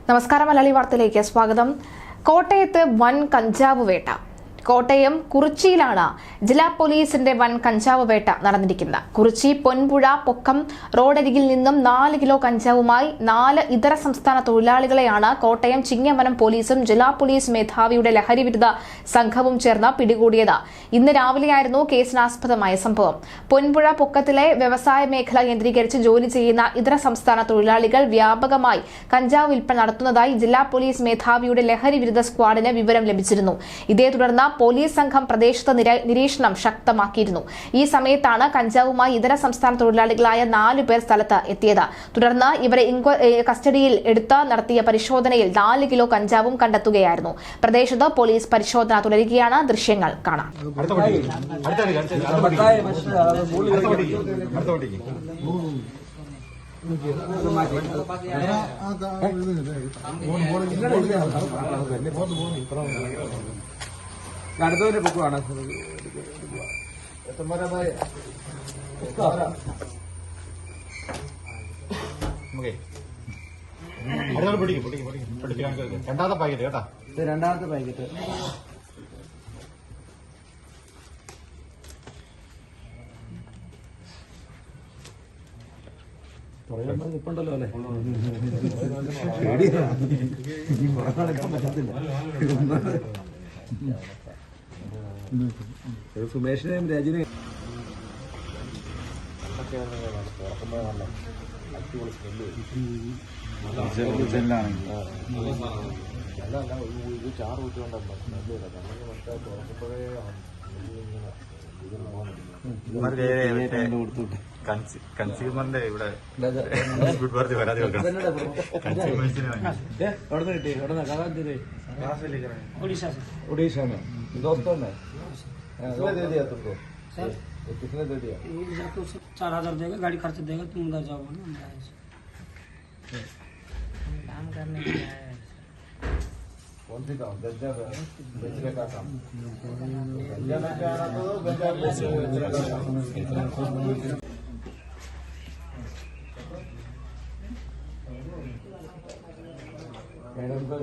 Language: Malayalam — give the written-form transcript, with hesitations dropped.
നമസ്കാരം. മലയാളി വാർത്തയിലേക്ക് സ്വാഗതം. കോട്ടയത്ത് വൻ കഞ്ചാവ് വേട്ട. കോട്ടയം കുറിച്ചിയിലാണ് ജില്ലാ പോലീസിന്റെ വൻ കഞ്ചാവ് വേട്ട നടന്നിരിക്കുന്നത്. കുറിച്ചി പൊൻപുഴ പൊക്കം റോഡരികിൽ നിന്നും 4 കിലോ കഞ്ചാവുമായി 4 ഇതര സംസ്ഥാന തൊഴിലാളികളെയാണ് കോട്ടയം ചിങ്ങവനം പോലീസും ജില്ലാ പോലീസ് മേധാവിയുടെ ലഹരിവിരുദ്ധ സംഘവും ചേർന്ന് പിടികൂടിയത്. ഇന്ന് രാവിലെയായിരുന്നു കേസിനാസ്പദമായ സംഭവം. പൊൻപുഴ പൊക്കത്തിലെ വ്യവസായ മേഖല കേന്ദ്രീകരിച്ച് ജോലി ചെയ്യുന്ന ഇതര സംസ്ഥാന തൊഴിലാളികൾ വ്യാപകമായി കഞ്ചാവ് വിൽപ്പന നടത്തുന്നതായി ജില്ലാ പോലീസ് മേധാവിയുടെ ലഹരിവിരുദ്ധ സ്ക്വാഡിന് വിവരം ലഭിച്ചിരുന്നു. ഇതേ തുടർന്ന് പോലീസ് സംഘം പ്രദേശത്ത് നിരീക്ഷണം ശക്തമാക്കിയിരുന്നു. ഈ സമയത്താണ് കഞ്ചാവുമായി ഇതര സംസ്ഥാന തൊഴിലാളികളായ 4 പേർ സ്ഥലത്ത് എത്തിയത്. തുടർന്ന് ഇവരെ കസ്റ്റഡിയിൽ എടുത്ത് നടത്തിയ പരിശോധനയിൽ 4 കിലോ കഞ്ചാവും കണ്ടെത്തുകയായിരുന്നു. പ്രദേശത്ത് പോലീസ് പരിശോധന തുടരുകയാണ്. ദൃശ്യങ്ങൾ കാണാം. അടുത്തവരെ പൊക്കുവാണ് രണ്ടാമത്തെ പാക്കറ്റ് കേട്ടാ. രണ്ടാമത്തെ പാക്കറ്റ് ഇപ്പുണ്ടല്ലോ അല്ലേ? നടക്കാൻ പറ്റത്തില്ല. സുമേഷിനെയും രജനെയും കൺസ്യൂമറിന്റെ ഇവിടെ उड़ीसा में दोस्तों ने कितने दे दिया तुमको? कितने दे दिया? 4000 देगा, गाड़ी खर्च देगा, तुम उधर जाओगे ना। काम करने कौन सी काम? गंजा बेचने का काम। गंजा में क्या रहा तो गंजा बेचने का काम। मैडम को